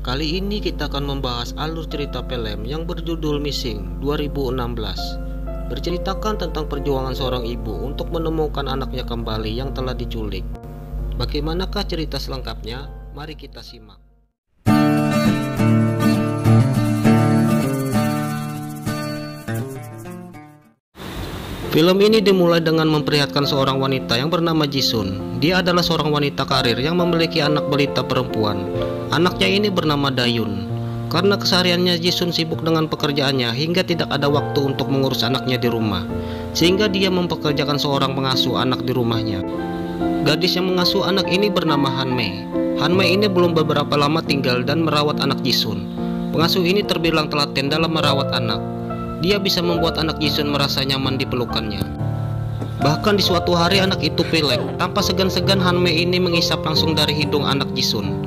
Kali ini kita akan membahas alur cerita film yang berjudul Missing 2016. Berceritakan tentang perjuangan seorang ibu untuk menemukan anaknya kembali yang telah diculik. Bagaimanakah cerita selengkapnya? Mari kita simak. Film ini dimulai dengan memperlihatkan seorang wanita yang bernama Jisun. Dia adalah seorang wanita karir yang memiliki anak balita perempuan. Anaknya ini bernama Dayun. Karena kesehariannya, Jisun sibuk dengan pekerjaannya hingga tidak ada waktu untuk mengurus anaknya di rumah, sehingga dia mempekerjakan seorang pengasuh anak di rumahnya. Gadis yang mengasuh anak ini bernama Hanmei. Hanmei ini belum beberapa lama tinggal dan merawat anak Jisun. Pengasuh ini terbilang telaten dalam merawat anak. Dia bisa membuat anak Jisun merasa nyaman di pelukannya. Bahkan di suatu hari anak itu pilek. Tanpa segan-segan Hanmei ini menghisap langsung dari hidung anak Jisun.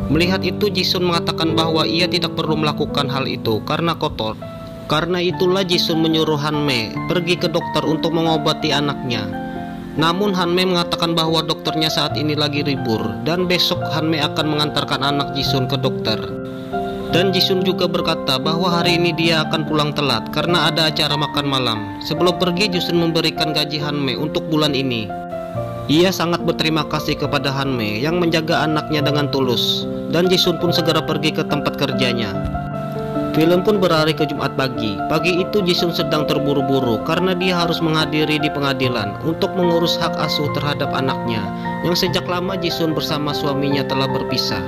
Melihat itu, Jisun mengatakan bahwa ia tidak perlu melakukan hal itu karena kotor. Karena itulah Jisun menyuruh Hanmei pergi ke dokter untuk mengobati anaknya. Namun Hanmei mengatakan bahwa dokternya saat ini lagi libur dan besok Hanmei akan mengantarkan anak Jisun ke dokter. Dan Jisun juga berkata bahwa hari ini dia akan pulang telat karena ada acara makan malam. Sebelum pergi, Jisun memberikan gaji Hanmei untuk bulan ini. Ia sangat berterima kasih kepada Hanmei yang menjaga anaknya dengan tulus. Dan Jisun pun segera pergi ke tempat kerjanya. Film pun berlari ke Jumat pagi. Pagi itu Jisun sedang terburu-buru karena dia harus menghadiri di pengadilan untuk mengurus hak asuh terhadap anaknya yang sejak lama Jisun bersama suaminya telah berpisah.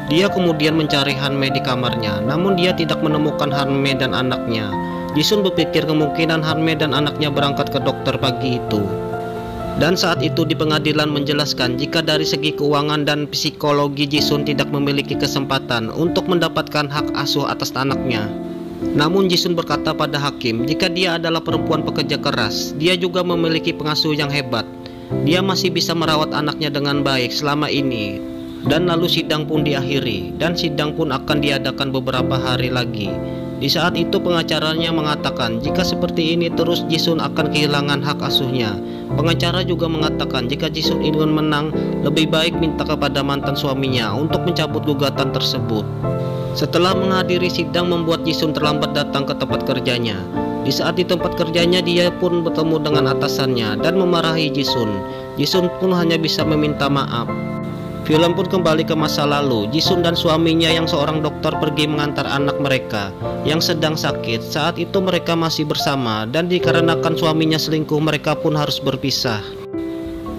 Dia kemudian mencari Hanmei di kamarnya, namun dia tidak menemukan Hanmei dan anaknya. Jisun berpikir kemungkinan Hanmei dan anaknya berangkat ke dokter pagi itu. Dan saat itu di pengadilan menjelaskan jika dari segi keuangan dan psikologi Jisun tidak memiliki kesempatan untuk mendapatkan hak asuh atas anaknya. Namun Jisun berkata pada hakim jika dia adalah perempuan pekerja keras, dia juga memiliki pengasuh yang hebat. Dia masih bisa merawat anaknya dengan baik selama ini. Dan lalu sidang pun diakhiri, dan sidang pun akan diadakan beberapa hari lagi. Di saat itu pengacaranya mengatakan jika seperti ini terus Jisun akan kehilangan hak asuhnya. Pengacara juga mengatakan jika Jisun ingin menang, lebih baik minta kepada mantan suaminya untuk mencabut gugatan tersebut. Setelah menghadiri sidang membuat Jisun terlambat datang ke tempat kerjanya. Di saat di tempat kerjanya dia pun bertemu dengan atasannya dan memarahi Jisun. Jisun pun hanya bisa meminta maaf. Film pun kembali ke masa lalu. Jisun dan suaminya yang seorang dokter pergi mengantar anak mereka yang sedang sakit. Saat itu mereka masih bersama dan dikarenakan suaminya selingkuh mereka pun harus berpisah.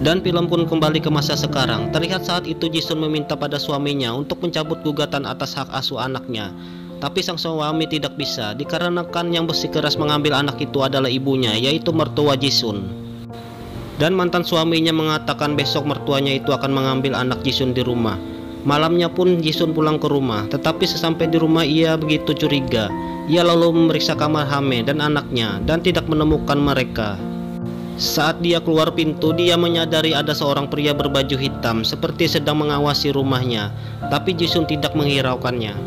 Dan film pun kembali ke masa sekarang. Terlihat saat itu Jisun meminta pada suaminya untuk mencabut gugatan atas hak asuh anaknya. Tapi sang suami tidak bisa dikarenakan yang bersikeras mengambil anak itu adalah ibunya, yaitu mertua Jisun. Dan mantan suaminya mengatakan besok mertuanya itu akan mengambil anak Jisun di rumah. Malamnya pun Jisun pulang ke rumah, tetapi sesampai di rumah ia begitu curiga. Ia lalu memeriksa kamar Hanmei dan anaknya dan tidak menemukan mereka. Saat dia keluar pintu, dia menyadari ada seorang pria berbaju hitam seperti sedang mengawasi rumahnya, tapi Jisun tidak menghiraukannya.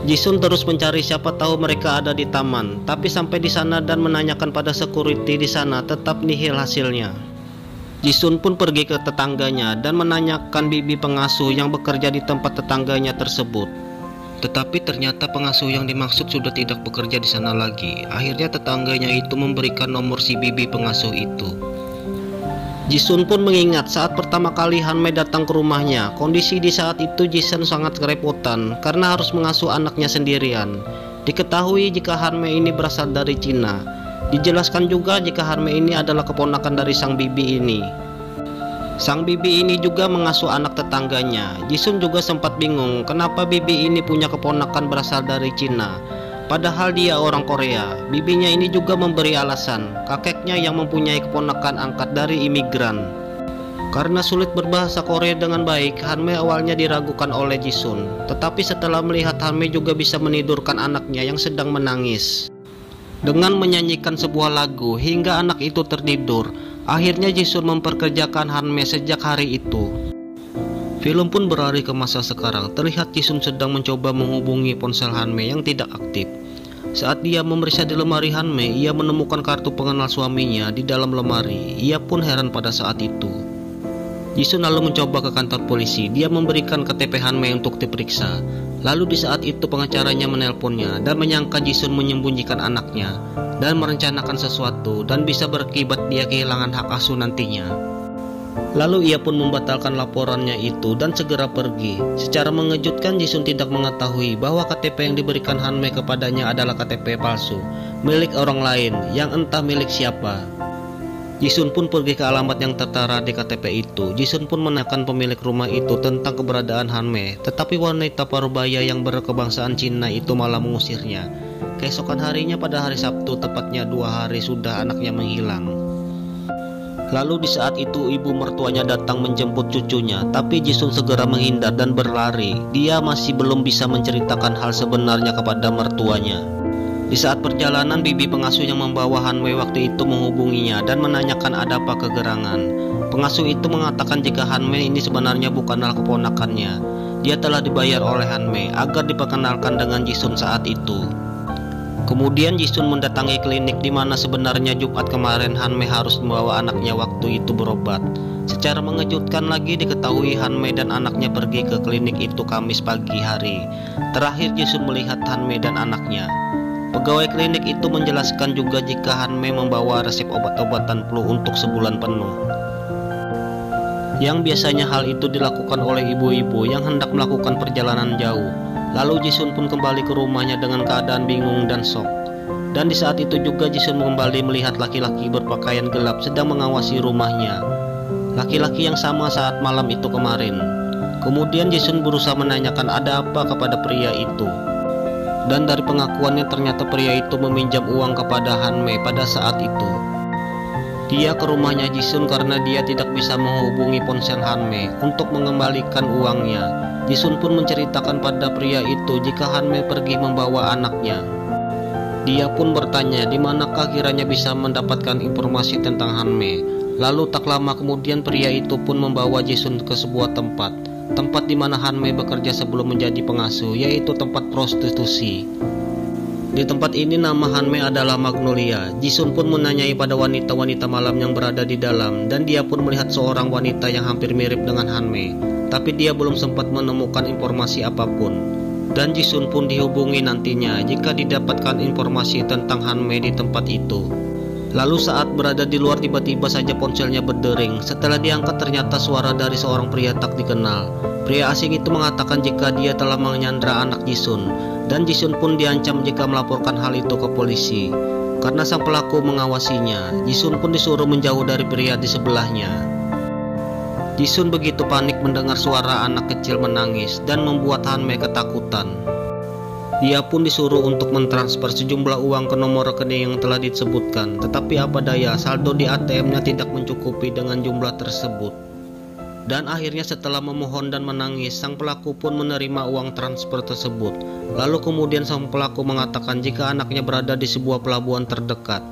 Jisun terus mencari siapa tahu mereka ada di taman, tapi sampai di sana dan menanyakan pada security di sana tetap nihil hasilnya. Jisun pun pergi ke tetangganya dan menanyakan bibi pengasuh yang bekerja di tempat tetangganya tersebut. Tetapi ternyata pengasuh yang dimaksud sudah tidak bekerja di sana lagi. Akhirnya tetangganya itu memberikan nomor si bibi pengasuh itu. Jisun pun mengingat saat pertama kali Hanmei datang ke rumahnya. Kondisi di saat itu Jisun sangat kerepotan karena harus mengasuh anaknya sendirian. Diketahui jika Hanmei ini berasal dari Cina. Dijelaskan juga jika Hanmei ini adalah keponakan dari sang bibi ini. Sang bibi ini juga mengasuh anak tetangganya. Jisun juga sempat bingung kenapa bibi ini punya keponakan berasal dari Cina. Padahal dia orang Korea. Bibinya ini juga memberi alasan kakeknya yang mempunyai keponakan angkat dari imigran. Karena sulit berbahasa Korea dengan baik, Hanmei awalnya diragukan oleh Jisun. Tetapi setelah melihat Hanmei juga bisa menidurkan anaknya yang sedang menangis dengan menyanyikan sebuah lagu hingga anak itu tertidur. Akhirnya Jisun memperkerjakan Hanmei sejak hari itu. Film pun berlari ke masa sekarang. Terlihat Jisun sedang mencoba menghubungi ponsel Hanmei yang tidak aktif. Saat dia memeriksa di lemari Hanmei, ia menemukan kartu pengenal suaminya di dalam lemari. Ia pun heran pada saat itu. Jisun lalu mencoba ke kantor polisi. Dia memberikan KTP Hanmei untuk diperiksa. Lalu di saat itu pengacaranya menelponnya dan menyangka Jisun menyembunyikan anaknya dan merencanakan sesuatu dan bisa berakibat dia kehilangan hak asuh nantinya. Lalu ia pun membatalkan laporannya itu dan segera pergi. Secara mengejutkan, Jisun tidak mengetahui bahwa KTP yang diberikan Hanmei kepadanya adalah KTP palsu milik orang lain yang entah milik siapa. Jisun pun pergi ke alamat yang tertera di KTP itu. Jisun pun menekan pemilik rumah itu tentang keberadaan Hanmei, tetapi wanita parubaya yang berkebangsaan Cina itu malah mengusirnya. Keesokan harinya pada hari Sabtu, tepatnya 2 hari sudah anaknya menghilang. Lalu di saat itu ibu mertuanya datang menjemput cucunya, tapi Jisun segera menghindar dan berlari. Dia masih belum bisa menceritakan hal sebenarnya kepada mertuanya. Di saat perjalanan, bibi pengasuh yang membawa Hanmei waktu itu menghubunginya dan menanyakan ada apa kegerangan. Pengasuh itu mengatakan jika Hanmei ini sebenarnya bukanlah keponakannya. Dia telah dibayar oleh Hanmei agar diperkenalkan dengan Jisun saat itu. Kemudian Jisun mendatangi klinik di mana sebenarnya Jumat kemarin Hanmei harus membawa anaknya waktu itu berobat. Secara mengejutkan lagi diketahui Hanmei dan anaknya pergi ke klinik itu Kamis pagi hari. Terakhir Jisun melihat Hanmei dan anaknya. Pegawai klinik itu menjelaskan juga jika Hanmei membawa resep obat-obatan flu untuk sebulan penuh. Yang biasanya hal itu dilakukan oleh ibu-ibu yang hendak melakukan perjalanan jauh. Lalu Jisun pun kembali ke rumahnya dengan keadaan bingung dan shock. Dan di saat itu juga Jisun kembali melihat laki-laki berpakaian gelap sedang mengawasi rumahnya. Laki-laki yang sama saat malam itu kemarin. Kemudian Jisun berusaha menanyakan ada apa kepada pria itu. Dan dari pengakuannya ternyata pria itu meminjam uang kepada Hanmei pada saat itu. Dia ke rumahnya Jisun karena dia tidak bisa menghubungi ponsel Hanmei untuk mengembalikan uangnya. Jisun pun menceritakan pada pria itu jika Hanmei pergi membawa anaknya. Dia pun bertanya di manakah kiranya bisa mendapatkan informasi tentang Hanmei. Lalu tak lama kemudian pria itu pun membawa Jisun ke sebuah tempat di mana Hanmei bekerja sebelum menjadi pengasuh, yaitu tempat prostitusi. Di tempat ini nama Hanmei adalah Magnolia. Jisun pun menanyai pada wanita-wanita malam yang berada di dalam, dan dia pun melihat seorang wanita yang hampir mirip dengan Hanmei, tapi dia belum sempat menemukan informasi apapun. Dan Jisun pun dihubungi nantinya jika didapatkan informasi tentang Hanmei di tempat itu. Lalu saat berada di luar tiba-tiba saja ponselnya berdering. Setelah diangkat ternyata suara dari seorang pria tak dikenal. Pria asing itu mengatakan jika dia telah menyandra anak Jisun, dan Jisun pun diancam jika melaporkan hal itu ke polisi. Karena sang pelaku mengawasinya, Jisun pun disuruh menjauh dari pria di sebelahnya. Jisun begitu panik mendengar suara anak kecil menangis dan membuat Hanmei ketakutan. Dia pun disuruh untuk mentransfer sejumlah uang ke nomor rekening yang telah disebutkan, tetapi apa daya saldo di ATM-nya tidak mencukupi dengan jumlah tersebut. Dan akhirnya setelah memohon dan menangis, sang pelaku pun menerima uang transfer tersebut. Lalu kemudian sang pelaku mengatakan jika anaknya berada di sebuah pelabuhan terdekat.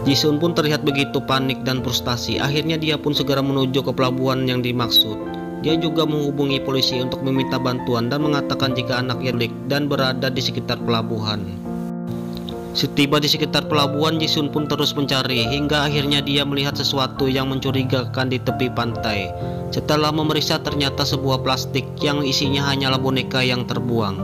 Jisun pun terlihat begitu panik dan frustasi. Akhirnya dia pun segera menuju ke pelabuhan yang dimaksud. Dia juga menghubungi polisi untuk meminta bantuan dan mengatakan jika anaknya diculik dan berada di sekitar pelabuhan. Setiba di sekitar pelabuhan, Jisun pun terus mencari hingga akhirnya dia melihat sesuatu yang mencurigakan di tepi pantai. Setelah memeriksa ternyata sebuah plastik yang isinya hanyalah boneka yang terbuang.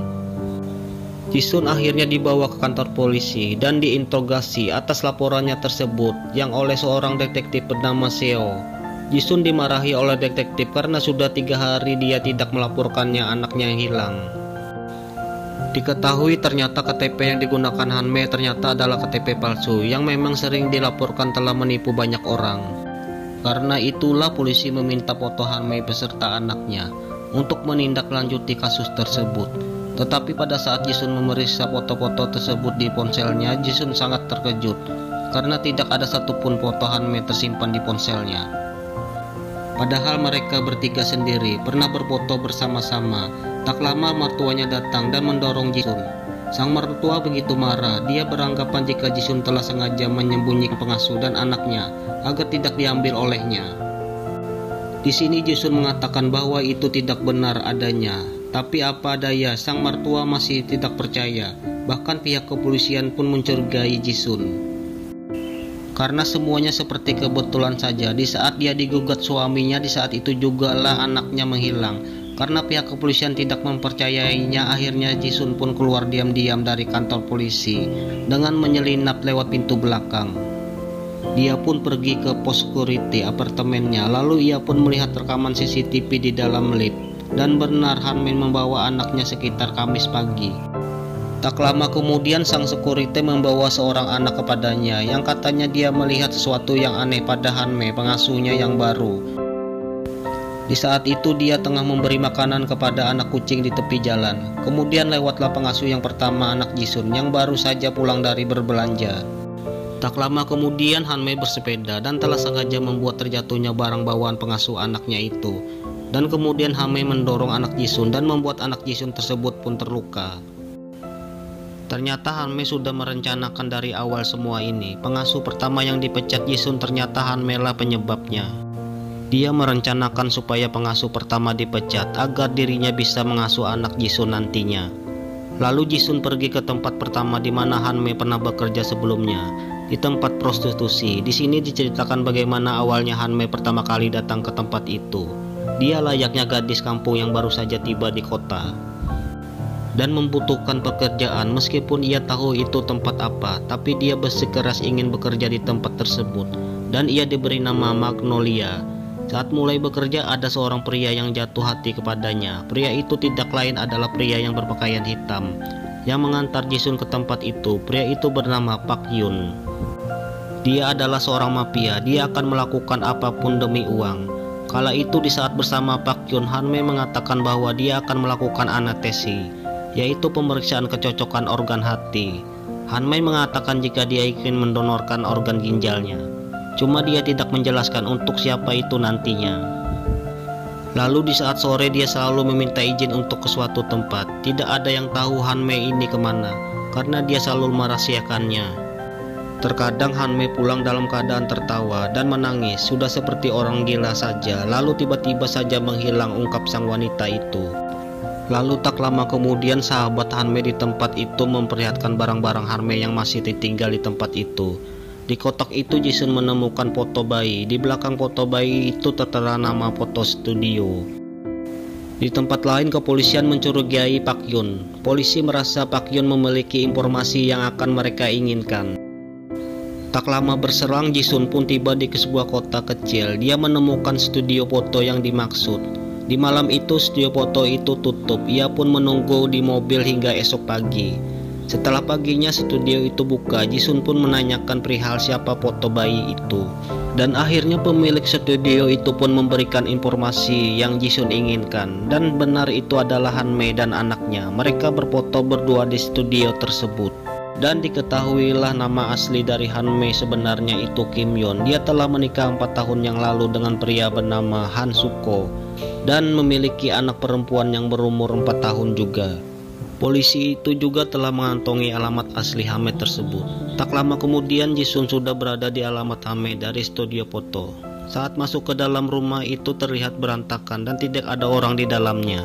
Jisun akhirnya dibawa ke kantor polisi dan diinterogasi atas laporannya tersebut yang oleh seorang detektif bernama Seo. Jisun dimarahi oleh detektif karena sudah 3 hari dia tidak melaporkannya anaknya yang hilang. Diketahui ternyata KTP yang digunakan Hanmei ternyata adalah KTP palsu yang memang sering dilaporkan telah menipu banyak orang. Karena itulah polisi meminta foto Hanmei beserta anaknya untuk menindaklanjuti kasus tersebut. Tetapi pada saat Jisun memeriksa foto-foto tersebut di ponselnya, Jisun sangat terkejut karena tidak ada satupun foto Hanmei tersimpan di ponselnya. Padahal mereka bertiga sendiri pernah berfoto bersama-sama. Tak lama mertuanya datang dan mendorong Jisun. Sang mertua begitu marah, dia beranggapan jika Jisun telah sengaja menyembunyikan pengasuh dan anaknya agar tidak diambil olehnya. Di sini Jisun mengatakan bahwa itu tidak benar adanya. Tapi apa daya, sang mertua masih tidak percaya. Bahkan pihak kepolisian pun mencurigai Jisun. Karena semuanya seperti kebetulan saja, di saat dia digugat suaminya, di saat itu jugalah anaknya menghilang. Karena pihak kepolisian tidak mempercayainya, akhirnya Jisun pun keluar diam-diam dari kantor polisi dengan menyelinap lewat pintu belakang. Dia pun pergi ke pos security apartemennya, lalu ia pun melihat rekaman CCTV di dalam lift. Dan benar Hanmin membawa anaknya sekitar Kamis pagi. Tak lama kemudian sang security membawa seorang anak kepadanya yang katanya dia melihat sesuatu yang aneh pada Hanme, pengasuhnya yang baru. Di saat itu dia tengah memberi makanan kepada anak kucing di tepi jalan. Kemudian lewatlah pengasuh yang pertama, anak Jisun yang baru saja pulang dari berbelanja. Tak lama kemudian Hanme bersepeda dan telah sengaja membuat terjatuhnya barang bawaan pengasuh anaknya itu. Dan kemudian Hanme mendorong anak Jisun dan membuat anak Jisun tersebut pun terluka. Ternyata Hanme sudah merencanakan dari awal semua ini. Pengasuh pertama yang dipecat Jisun ternyata Hanme lah penyebabnya. Dia merencanakan supaya pengasuh pertama dipecat agar dirinya bisa mengasuh anak Jisun nantinya. Lalu Jisun pergi ke tempat pertama di mana Hanme pernah bekerja sebelumnya, di tempat prostitusi. Di sini diceritakan bagaimana awalnya Hanme pertama kali datang ke tempat itu. Dia layaknya gadis kampung yang baru saja tiba di kota dan membutuhkan pekerjaan. Meskipun ia tahu itu tempat apa, tapi dia bersikeras ingin bekerja di tempat tersebut. Dan ia diberi nama Magnolia. Saat mulai bekerja ada seorang pria yang jatuh hati kepadanya. Pria itu tidak lain adalah pria yang berpakaian hitam yang mengantar Jisun ke tempat itu. Pria itu bernama Pak Yun. Dia adalah seorang mafia. Dia akan melakukan apapun demi uang. Kala itu di saat bersama Pak Yun, Hanme mengatakan bahwa dia akan melakukan anestesi, yaitu pemeriksaan kecocokan organ hati. Hanme mengatakan jika dia ingin mendonorkan organ ginjalnya. Cuma dia tidak menjelaskan untuk siapa itu nantinya. Lalu di saat sore dia selalu meminta izin untuk ke suatu tempat. Tidak ada yang tahu Hanme ini kemana, karena dia selalu merahasiakannya. Terkadang Hanme pulang dalam keadaan tertawa dan menangis, sudah seperti orang gila saja. Lalu tiba-tiba saja menghilang, ungkap sang wanita itu. Lalu tak lama kemudian sahabat Hanme di tempat itu memperlihatkan barang-barang Hanme yang masih ditinggal di tempat itu. Di kotak itu Jisun menemukan foto bayi. Di belakang foto bayi itu tertera nama foto studio. Di tempat lain kepolisian mencurigai Pak Yun. Polisi merasa Pak Yun memiliki informasi yang akan mereka inginkan. Tak lama berserang Jisun pun tiba di sebuah kota kecil. Dia menemukan studio foto yang dimaksud. Di malam itu studio foto itu tutup. Ia pun menunggu di mobil hingga esok pagi. Setelah paginya studio itu buka, Jisun pun menanyakan perihal siapa foto bayi itu. Dan akhirnya pemilik studio itu pun memberikan informasi yang Jisun inginkan. Dan benar itu adalah Hanme dan anaknya. Mereka berfoto berdua di studio tersebut. Dan diketahuilah nama asli dari Hanme sebenarnya itu Kim Yeon. Dia telah menikah 4 tahun yang lalu dengan pria bernama Han Suko dan memiliki anak perempuan yang berumur 4 tahun juga. Polisi itu juga telah mengantongi alamat asli Hanme tersebut. Tak lama kemudian Jisun sudah berada di alamat Hanme dari studio foto. Saat masuk ke dalam rumah itu terlihat berantakan dan tidak ada orang di dalamnya.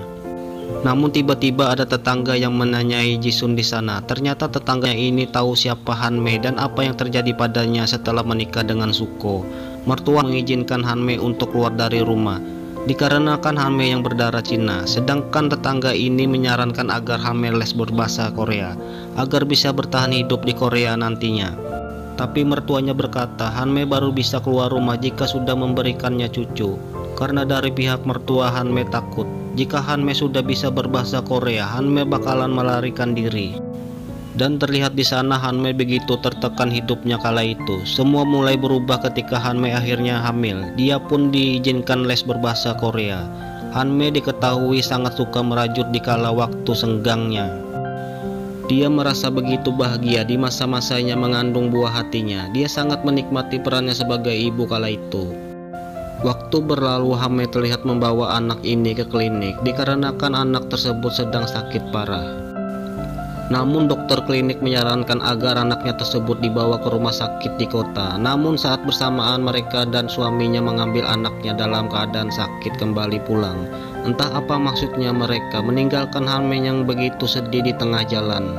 Namun tiba-tiba ada tetangga yang menanyai Jisun di sana. Ternyata tetangganya ini tahu siapa Hanme dan apa yang terjadi padanya setelah menikah dengan Suko. Mertua mengizinkan Hanme untuk keluar dari rumah dikarenakan Hanme yang berdarah Cina. Sedangkan tetangga ini menyarankan agar Hanme les berbahasa Korea agar bisa bertahan hidup di Korea nantinya. Tapi mertuanya berkata Hanme baru bisa keluar rumah jika sudah memberikannya cucu. Karena dari pihak mertua Hanme takut jika Hanme sudah bisa berbahasa Korea, Hanme bakalan melarikan diri. Dan terlihat di sana Hanme begitu tertekan hidupnya kala itu. Semua mulai berubah ketika Hanme akhirnya hamil. Dia pun diizinkan les berbahasa Korea. Hanme diketahui sangat suka merajut di kala waktu senggangnya. Dia merasa begitu bahagia di masa-masanya mengandung buah hatinya. Dia sangat menikmati perannya sebagai ibu kala itu. Waktu berlalu Hanme terlihat membawa anak ini ke klinik dikarenakan anak tersebut sedang sakit parah. Namun dokter klinik menyarankan agar anaknya tersebut dibawa ke rumah sakit di kota. Namun saat bersamaan mereka dan suaminya mengambil anaknya dalam keadaan sakit kembali pulang. Entah apa maksudnya mereka meninggalkan Hanme yang begitu sedih di tengah jalan.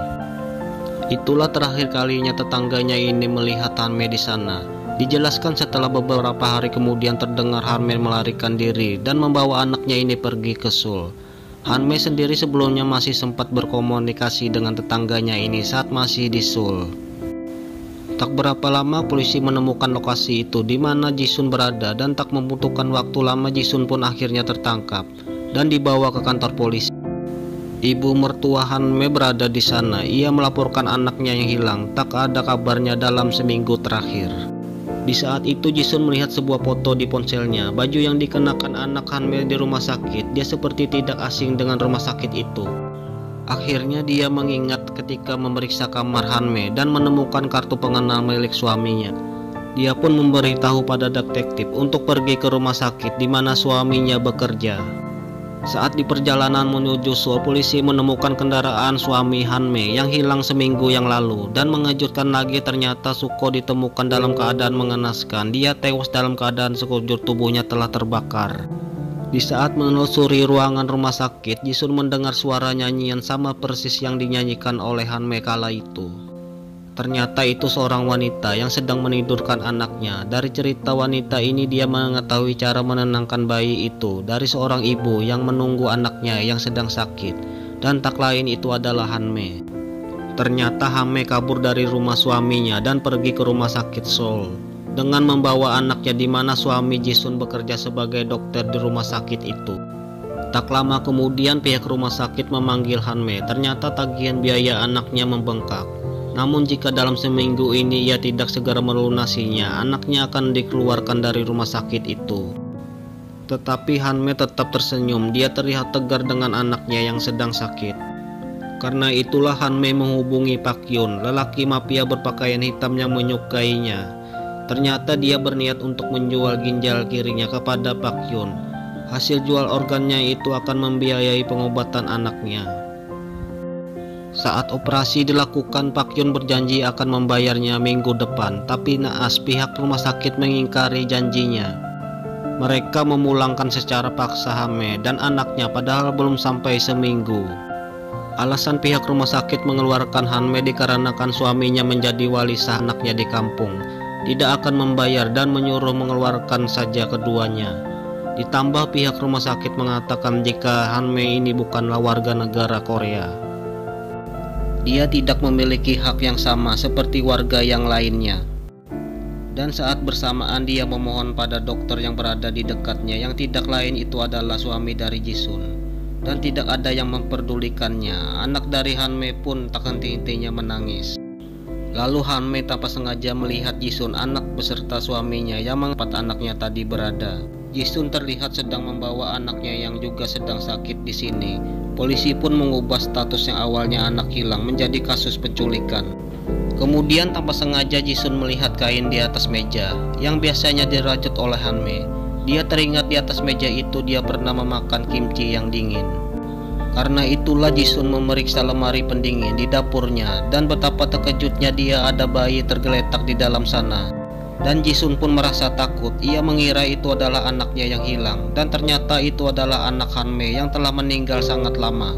Itulah terakhir kalinya tetangganya ini melihat Hanme di sana. Dijelaskan setelah beberapa hari kemudian terdengar Hanme melarikan diri dan membawa anaknya ini pergi ke Seoul. Hanme sendiri sebelumnya masih sempat berkomunikasi dengan tetangganya ini saat masih di Seoul. Tak berapa lama polisi menemukan lokasi itu di mana Jisun berada, dan tak membutuhkan waktu lama Jisun pun akhirnya tertangkap dan dibawa ke kantor polisi. Ibu mertua Hanme berada di sana. Ia melaporkan anaknya yang hilang, tak ada kabarnya dalam seminggu terakhir. Di saat itu Jisun melihat sebuah foto di ponselnya. Baju yang dikenakan anak Hanme di rumah sakit, dia seperti tidak asing dengan rumah sakit itu. Akhirnya dia mengingat ketika memeriksa kamar Hanme dan menemukan kartu pengenal milik suaminya. Dia pun memberitahu pada detektif untuk pergi ke rumah sakit di mana suaminya bekerja. Saat di perjalanan menuju Seoul, polisi menemukan kendaraan suami Hanme yang hilang seminggu yang lalu, dan mengejutkan lagi ternyata Suko ditemukan dalam keadaan mengenaskan. Dia tewas dalam keadaan sekujur tubuhnya telah terbakar. Di saat menelusuri ruangan rumah sakit, Jisun mendengar suara nyanyian sama persis yang dinyanyikan oleh Hanme kala itu. Ternyata itu seorang wanita yang sedang menidurkan anaknya. Dari cerita wanita ini dia mengetahui cara menenangkan bayi itu dari seorang ibu yang menunggu anaknya yang sedang sakit, dan tak lain itu adalah Hanme. Ternyata Hanme kabur dari rumah suaminya dan pergi ke rumah sakit Seoul dengan membawa anaknya, di mana suami Jisun bekerja sebagai dokter di rumah sakit itu. Tak lama kemudian pihak rumah sakit memanggil Hanme. Ternyata tagihan biaya anaknya membengkak. Namun jika dalam seminggu ini ia tidak segera melunasinya, anaknya akan dikeluarkan dari rumah sakit itu. Tetapi Hanme tetap tersenyum. Dia terlihat tegar dengan anaknya yang sedang sakit. Karena itulah Hanme menghubungi Pak Yun, lelaki mafia berpakaian hitam yang menyukainya. Ternyata dia berniat untuk menjual ginjal kirinya kepada Pak Yun. Hasil jual organnya itu akan membiayai pengobatan anaknya. Saat operasi dilakukan, Pak Yun berjanji akan membayarnya minggu depan, tapi naas pihak rumah sakit mengingkari janjinya. Mereka memulangkan secara paksa Hanme dan anaknya padahal belum sampai seminggu. Alasan pihak rumah sakit mengeluarkan Hanme dikarenakan suaminya menjadi wali sah anaknya di kampung, tidak akan membayar dan menyuruh mengeluarkan saja keduanya. Ditambah pihak rumah sakit mengatakan jika Hanme ini bukanlah warga negara Korea. Dia tidak memiliki hak yang sama seperti warga yang lainnya. Dan saat bersamaan dia memohon pada dokter yang berada di dekatnya, yang tidak lain itu adalah suami dari Jisun. Dan tidak ada yang memperdulikannya. Anak dari Hanme pun tak henti-hentinya menangis. Lalu Hanme tanpa sengaja melihat Jisun, anak beserta suaminya yang mengangkat anaknya tadi berada. Jisun terlihat sedang membawa anaknya yang juga sedang sakit di sini. Polisi pun mengubah status yang awalnya anak hilang menjadi kasus penculikan. Kemudian tanpa sengaja Jisun melihat kain di atas meja yang biasanya dirajut oleh Hanme. Dia teringat di atas meja itu dia pernah memakan kimchi yang dingin. Karena itulah Jisun memeriksa lemari pendingin di dapurnya, dan betapa terkejutnya dia ada bayi tergeletak di dalam sana. Dan Jisun pun merasa takut. Ia mengira itu adalah anaknya yang hilang, dan ternyata itu adalah anak Hanme yang telah meninggal sangat lama.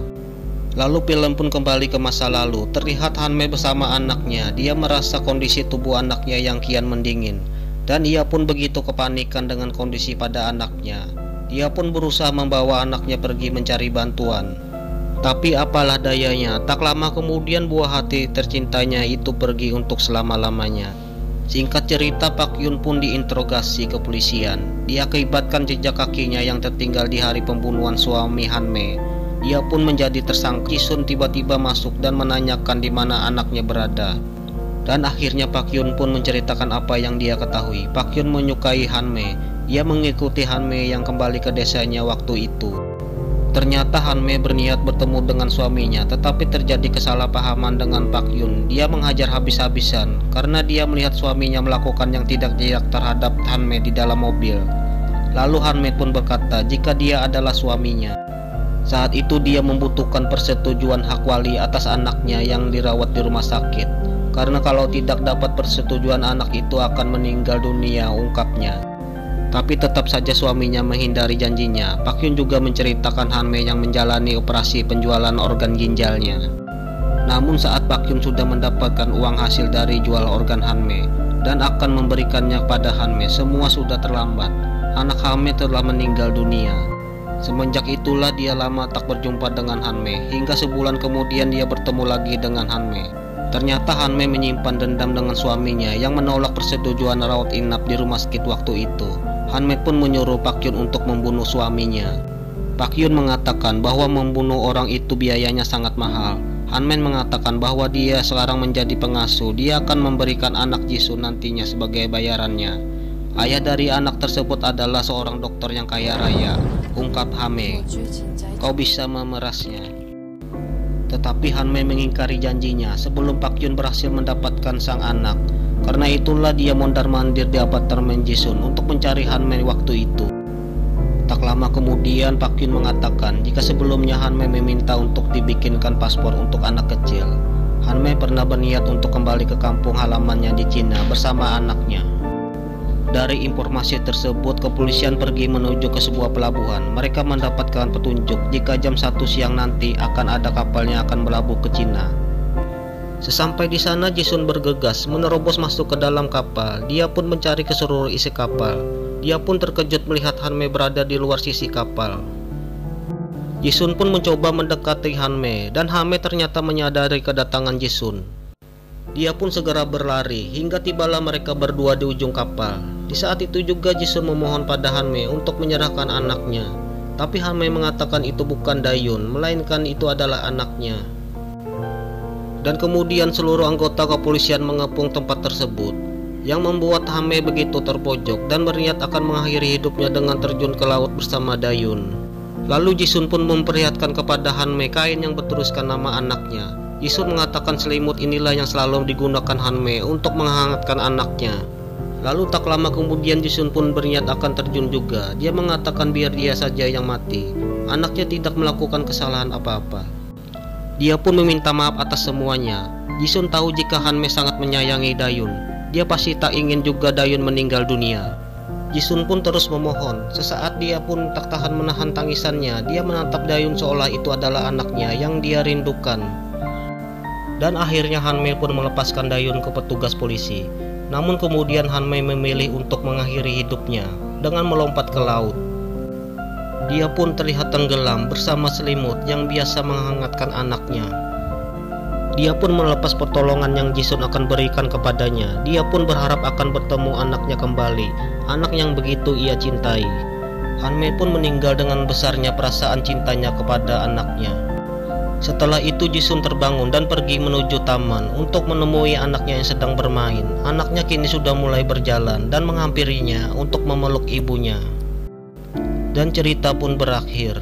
Lalu film pun kembali ke masa lalu. Terlihat Hanme bersama anaknya. Dia merasa kondisi tubuh anaknya yang kian mendingin, dan ia pun begitu kepanikan dengan kondisi pada anaknya. Dia pun berusaha membawa anaknya pergi mencari bantuan. Tapi apalah dayanya, tak lama kemudian buah hati tercintanya itu pergi untuk selama-lamanya. Singkat cerita, Pak Yun pun diinterogasi kepolisian. Dia akibatkan jejak kakinya yang tertinggal di hari pembunuhan suami Hanme. Dia pun menjadi tersangka. Jisun tiba-tiba masuk dan menanyakan di mana anaknya berada. Dan akhirnya Pak Yun pun menceritakan apa yang dia ketahui. Pak Yun menyukai Hanme. Dia mengikuti Hanme yang kembali ke desanya waktu itu. Ternyata Hanme berniat bertemu dengan suaminya, tetapi terjadi kesalahpahaman dengan Pak Yun. Dia menghajar habis-habisan karena dia melihat suaminya melakukan yang tidak layak terhadap Hanme di dalam mobil. Lalu Hanme pun berkata jika dia adalah suaminya. Saat itu dia membutuhkan persetujuan hak wali atas anaknya yang dirawat di rumah sakit. Karena kalau tidak dapat persetujuan, anak itu akan meninggal dunia, ungkapnya. Tapi tetap saja suaminya menghindari janjinya. Pak Yun juga menceritakan Hanme yang menjalani operasi penjualan organ ginjalnya. Namun saat Pak Yun sudah mendapatkan uang hasil dari jual organ Hanme, dan akan memberikannya kepada Hanmei. Semua sudah terlambat. Anak Hanmei telah meninggal dunia. Semenjak itulah dia lama tak berjumpa dengan Hanmei, hingga sebulan kemudian dia bertemu lagi dengan Hanmei. Ternyata Hanmei menyimpan dendam dengan suaminya yang menolak persetujuan rawat inap di rumah sakit waktu itu. Hanmei pun menyuruh Pak Yun untuk membunuh suaminya. Pak Yun mengatakan bahwa membunuh orang itu biayanya sangat mahal. Hanmei mengatakan bahwa dia sekarang menjadi pengasuh. Dia akan memberikan anak Jisoo nantinya sebagai bayarannya. Ayah dari anak tersebut adalah seorang dokter yang kaya raya, ungkap Hanmei. Kau bisa memerasnya. Tetapi Hanmei mengingkari janjinya sebelum Pak Yun berhasil mendapatkan sang anak. Karena itulah dia mondar-mandir di apartemen Jisun untuk mencari Hanmei waktu itu. Tak lama kemudian Pak Yun mengatakan jika sebelumnya Hanmei meminta untuk dibikinkan paspor untuk anak kecil. Hanmei pernah berniat untuk kembali ke kampung halamannya di Cina bersama anaknya. Dari informasi tersebut, kepolisian pergi menuju ke sebuah pelabuhan. Mereka mendapatkan petunjuk jika jam 1 siang nanti akan ada kapal yang akan berlabuh ke Cina. Sesampai di sana, Jisun bergegas menerobos masuk ke dalam kapal. Dia pun mencari ke seluruh isi kapal. Dia pun terkejut melihat Hanmei berada di luar sisi kapal. Jisun pun mencoba mendekati Hanmei, dan Hanmei ternyata menyadari kedatangan Jisun. Dia pun segera berlari hingga tibalah mereka berdua di ujung kapal. Di saat itu juga Jisun memohon pada Hanmei untuk menyerahkan anaknya. Tapi Hanmei mengatakan itu bukan Dayun, melainkan itu adalah anaknya. Dan kemudian seluruh anggota kepolisian mengepung tempat tersebut, yang membuat Hanmei begitu terpojok dan berniat akan mengakhiri hidupnya dengan terjun ke laut bersama Dayun. Lalu Jisun pun memperlihatkan kepada Hanmei kain yang bertuliskan nama anaknya. Jisun mengatakan selimut inilah yang selalu digunakan Hanmei untuk menghangatkan anaknya. Lalu tak lama kemudian Jisun pun berniat akan terjun juga. Dia mengatakan biar dia saja yang mati. Anaknya tidak melakukan kesalahan apa-apa. Dia pun meminta maaf atas semuanya. Jisun tahu jika Hanmei sangat menyayangi Dayun. Dia pasti tak ingin juga Dayun meninggal dunia. Jisun pun terus memohon. Sesaat dia pun tak tahan menahan tangisannya. Dia menatap Dayun seolah itu adalah anaknya yang dia rindukan. Dan akhirnya Hanmei pun melepaskan Dayun ke petugas polisi. Namun kemudian Hanmei memilih untuk mengakhiri hidupnya dengan melompat ke laut. Dia pun terlihat tenggelam bersama selimut yang biasa menghangatkan anaknya. Dia pun melepas pertolongan yang Jisun akan berikan kepadanya. Dia pun berharap akan bertemu anaknya kembali, anak yang begitu ia cintai. Hanmei pun meninggal dengan besarnya perasaan cintanya kepada anaknya. Setelah itu Jisun terbangun dan pergi menuju taman untuk menemui anaknya yang sedang bermain. Anaknya kini sudah mulai berjalan dan menghampirinya untuk memeluk ibunya. Dan cerita pun berakhir.